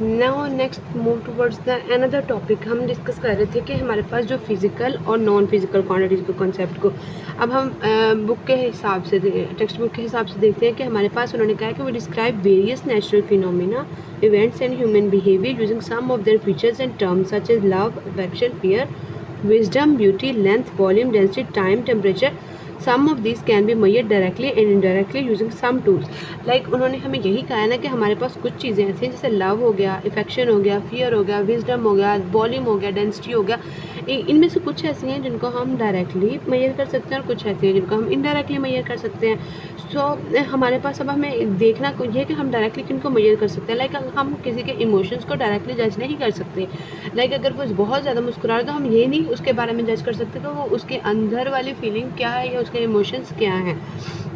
Now next move towards the another topic. हम discuss कर रहे थे कि हमारे पास जो फिजिकल और नॉन फिजिकल क्वांटिटीज़ के कॉन्सेप्ट को अब हम बुक के हिसाब से टेक्स्ट बुक के हिसाब से देखते हैं कि हमारे पास उन्होंने कहा है कि वो describe various natural phenomena events and human behaviour using some of their features and terms such as love, affection, fear, wisdom, beauty, length, volume, density, time, temperature. Some of this can be measured directly and indirectly using some tools. Like उन्होंने हमें यही कहा है ना कि हमारे पास कुछ चीज़ें ऐसी हैं जैसे लव हो गया, इफेक्शन हो गया, फियर हो गया, विजडम हो गया, वॉल्यूम हो गया, डेंसिटी हो गया। इनमें से कुछ ऐसी हैं जिनको हम डायरेक्टली मेजर कर सकते हैं और कुछ ऐसी हैं जिनको हम इनडायरेक्टली मेजर कर सकते हैं। सो हमारे पास अब हमें देखना ये है कि हम डायरेक्टली किनको मेजर कर सकते हैं। लाइक हम किसी के इमोशंस को डायरेक्टली जज नहीं कर सकते। लाइक अगर वो बहुत ज़्यादा मुस्कुरा रहा है तो हम ये नहीं उसके बारे में जज कर सकते कि वो उसके अंदर वाली फीलिंग क्या है या उसके इमोशंस क्या हैं,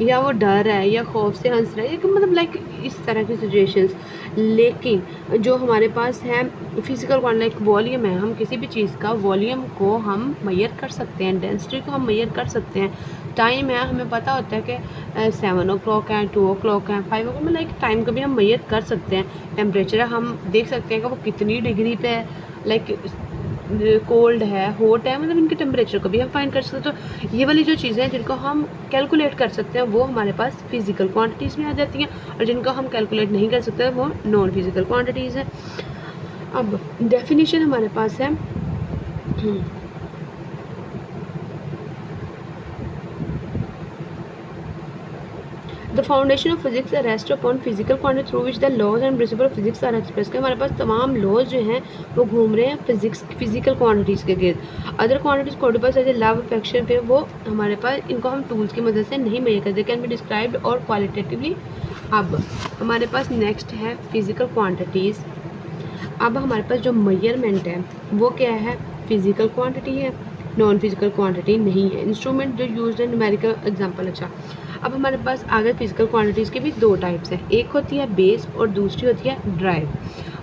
या वो डर है या खौफ से हंस रहा है, या मतलब लाइक इस तरह की सिचुएशंस। लेकिन जो हमारे पास है फिजिकल क्वांटिटी, लाइक वॉल्यूम है, हम किसी भी चीज़ का वॉल्यूम को हम मेजर कर सकते हैं, डेंसिटी को हम मेजर कर सकते हैं। टाइम है, हमें पता होता है कि 7 o'clock है, 2 o'clock है, 5 o'clock, लाइक टाइम को भी हम मेजर कर सकते हैं। टेम्परेचर हम देख सकते हैं कि वो कितनी डिग्री पे है, लाइक कोल्ड है, हॉट है, मतलब इनके टेम्परेचर को भी हम फाइंड कर सकते हैं। तो ये वाली जो चीज़ें हैं जिनको हम कैलकुलेट कर सकते हैं वो हमारे पास फिजिकल क्वांटिटीज़ में आ जाती हैं, और जिनको हम कैलकुलेट नहीं कर सकते वो नॉन फिजिकल क्वांटिटीज़ हैं। अब डेफिनेशन हमारे पास है the foundation of physics rest upon physical quantity through which the laws and principle of physics are express. के हमारे पास तमाम लॉज जो हैं वो घूम रहे हैं फिजिकल क्वांटिटीज़ के गिर्द। अदर क्वांटिटीज क्वांटिफाइड जैसे लव, अफेक्शन, फिर वो हमारे पास इनको हम टूल्स की मदद से नहीं मेजर करते, कैन बी डिस्क्राइब्ड और क्वालिटेटिवली। अब हमारे पास नेक्स्ट है फिजिकल क्वांटिटीज़। अब हमारे पास जो मेजरमेंट है वो क्या है, फिजिकल क्वांटिटी है, नॉन फिजिकल क्वांटिटी नहीं है। इंस्ट्रूमेंट जो यूज्ड है न्यूमेरिकल एग्जांपल। अच्छा, अब हमारे पास आगे फिजिकल क्वांटिटीज़ की भी दो टाइप्स हैं, एक होती है बेस और दूसरी होती है ड्राइव।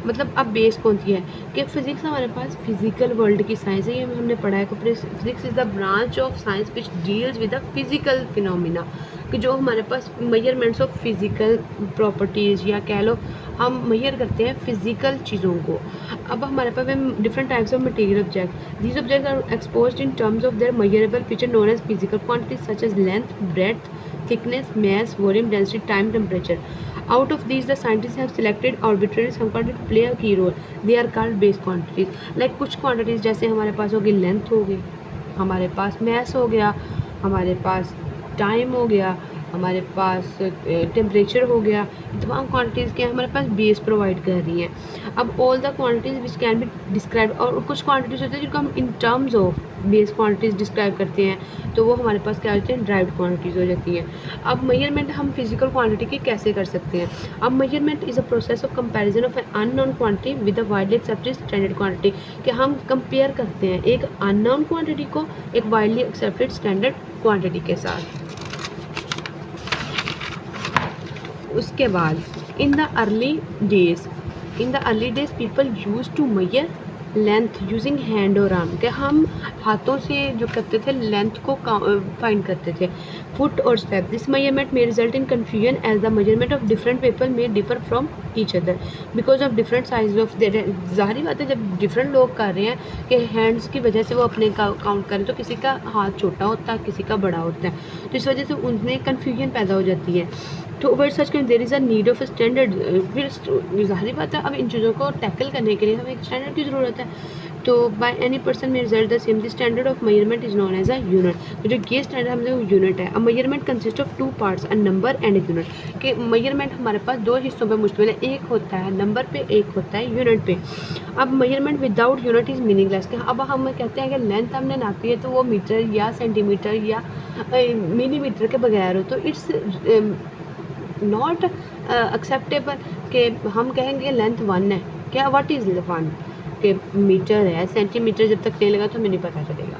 मतलब अब बेस कौन सी है कि फिजिक्स हमारे पास फिजिकल वर्ल्ड की साइंस है, ये हमने पढ़ा है। Physics is the branch of science which deals with the physical phenomena, कि जो हमारे पास मेजरमेंट्स ऑफ फिजिकल प्रॉपर्टीज़ या कह लो हम मेजर करते हैं फिजिकल चीज़ों को। अब हमारे पास different types of material object, these object are exposed in terms of their measurable feature known as physical quantities such as length, breadth, thickness, mass, volume, density, time, temperature. Out of these, the scientists have selected arbitrary some quantities to play a key role. They are called base quantities. Like कुछ quantities जैसे हमारे पास होगी length हो गई, हमारे पास mass हो गया, हमारे पास टाइम हो गया, हमारे पास टेम्परेचर हो गया, तमाम क्वांटिटीज़ के हमारे पास बेस प्रोवाइड कर रही हैं। अब all the quantities which can be describe, और कुछ क्वांटिटीज़ होती है जिनको हम इन terms of base quantities describe करते हैं, तो वो हमारे पास क्या होते हैं, ड्राइव्ड क्वांटिटीज़ हो जाती हैं। अब मेजरमेंट हम फिजिकल क्वांटिटी की कैसे कर सकते हैं। अब measurement is a process of comparison of an unknown quantity with a widely accepted standard quantity, कि हम कंपेयर करते हैं एक अननोन क्वांटिटी को एक वाइडली एक्सेप्टेड स्टैंडर्ड क्वांटिटी के साथ। उसके बाद in the early days people use to measure length using hand और आर्म, के हम हाथों से जो करते थे लेंथ को फाइंड करते थे, फुट और step. This measurement may result in confusion as the measurement of different people may differ from each other because of different size of their. ज़ाहिर बात है जब डिफरेंट लोग कर रहे हैं कि हैंड्स की वजह से वो अपने काउंट करें, तो किसी का हाथ छोटा होता है, किसी का बड़ा होता है, तो इस वजह से उनमें कन्फ्यूजन पैदा हो जाती है। तो ओवर सच के there is a need of standard. फिर ज़ाहिर बात है अब इन चीज़ों को टैकल करने के लिए हमें एक स्टैंडर्ड की ज़रूरत है। तो बाय एनी पर्सन में result the same, the standard of measurement is known as a unit. तो जो ये स्टैंडर्ड हमें यूनिट है। अब measurement consist of two parts, a number and a unit, कि मेजरमेंट हमारे पास दो हिस्सों पे मुश्तमिल है, एक होता है नंबर पे, एक होता है यूनिट पे। अब measurement without unit is meaningless, कि अब हम कहते हैं कि लेंथ हमने नापी है तो वो मीटर या सेंटीमीटर या मिलीमीटर के बगैर हो, तो इट्स नॉट एक्सेप्टेबल कि हम कहेंगे लेंथ 1 है, क्या व्हाट इज़ 1 के मीटर है, सेंटीमीटर जब तक नहीं लगा तो हमें नहीं पता चलेगा।